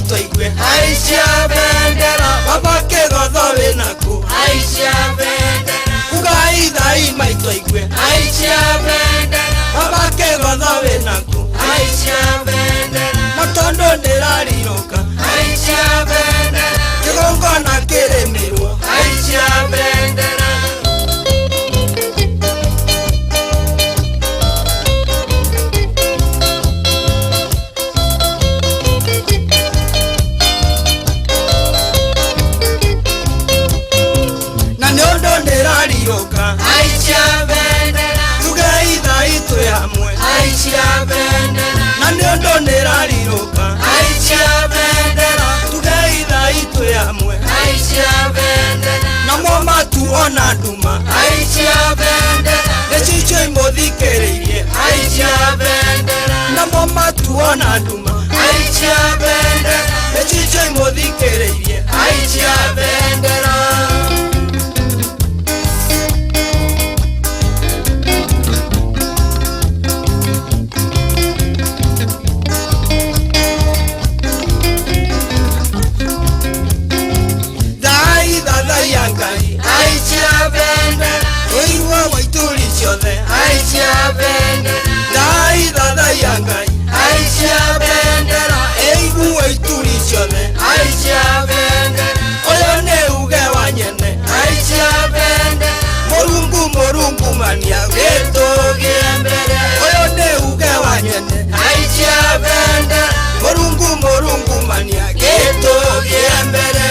maitwa igwe aicia bendera baba kigodho winaku aicia bendera ugai thai maitwa igwe aicia bendera baba kigodho winaku aicia bendera matondo ndirariroka aicia bendera kigongona kirimirwo aicia bendera aicia bendera tugai thai twi hamwe aicia bendera na niondo nirariroka aicia bendera tugai thai twi hamwe aicia bendera na moma tuona nduma aicia bendera necicio imuthikiririe aicia bendera na moma tuona nduma aicia bendera necicio imuthikiririe aicia bendera aicia bendera oiwa waituri ciothe aicia bendera dai dada yangai aicia bendera eigu waituri ciothe aicia bendera oyo ne uge wanyene aicia bendera morungu mania getoge mbere oyo ne uge wanyene aicia bendera morungu mania getoge mbere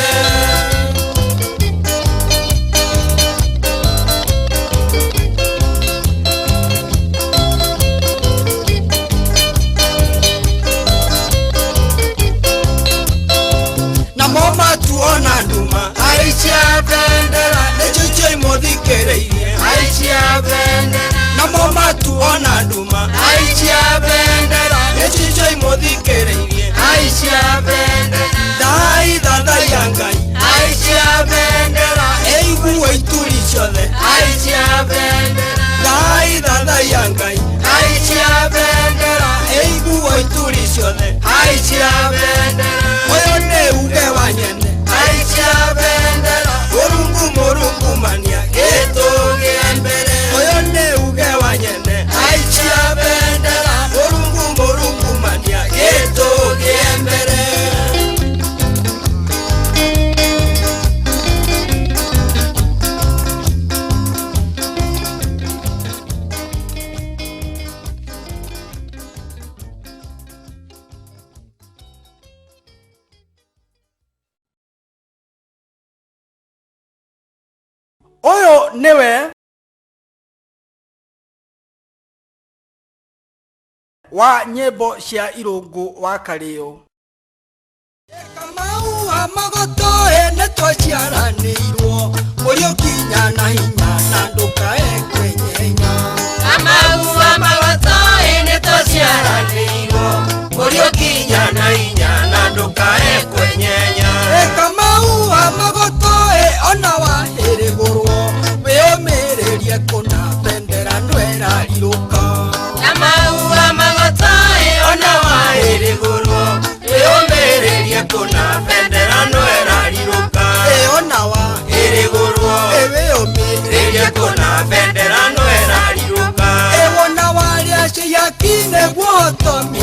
tuona nduma aicia bendera necicio imuthikiririe aicia bendera na moma tuona nduma aicia bendera necicio imuthikiririe aicia bendera thai thada yangai aicia bendera eigu waituri ciothe aicia bendera thai thada yangai aicia bendera eigu waituri ciothe aicia bendera oyo ne uge wanyene aicia bendera morungu mania getoge mbere oyo ne uge wanyene aicia bendera morungu mania getoge mbere oyo niwe wa nyimbo cia irungu wa Kario Kamau wa magoto ene twaciaranirwo urio kinya na hinya na ndukae kwenyenya Kamau wa magoto ene twaciaranirwo urio kinya na hinya na ndukae kwenyenya Kamau wa magoto ona wa herigurwo weomererie kuna bendera ndwera riruka Kamau wa magoto ona wa herigurwo weomererie kuna bendera ndwera riruka ona wa herigurwo weomererie kuna bendera ndwera riruka ona wa ria yakine gwotomi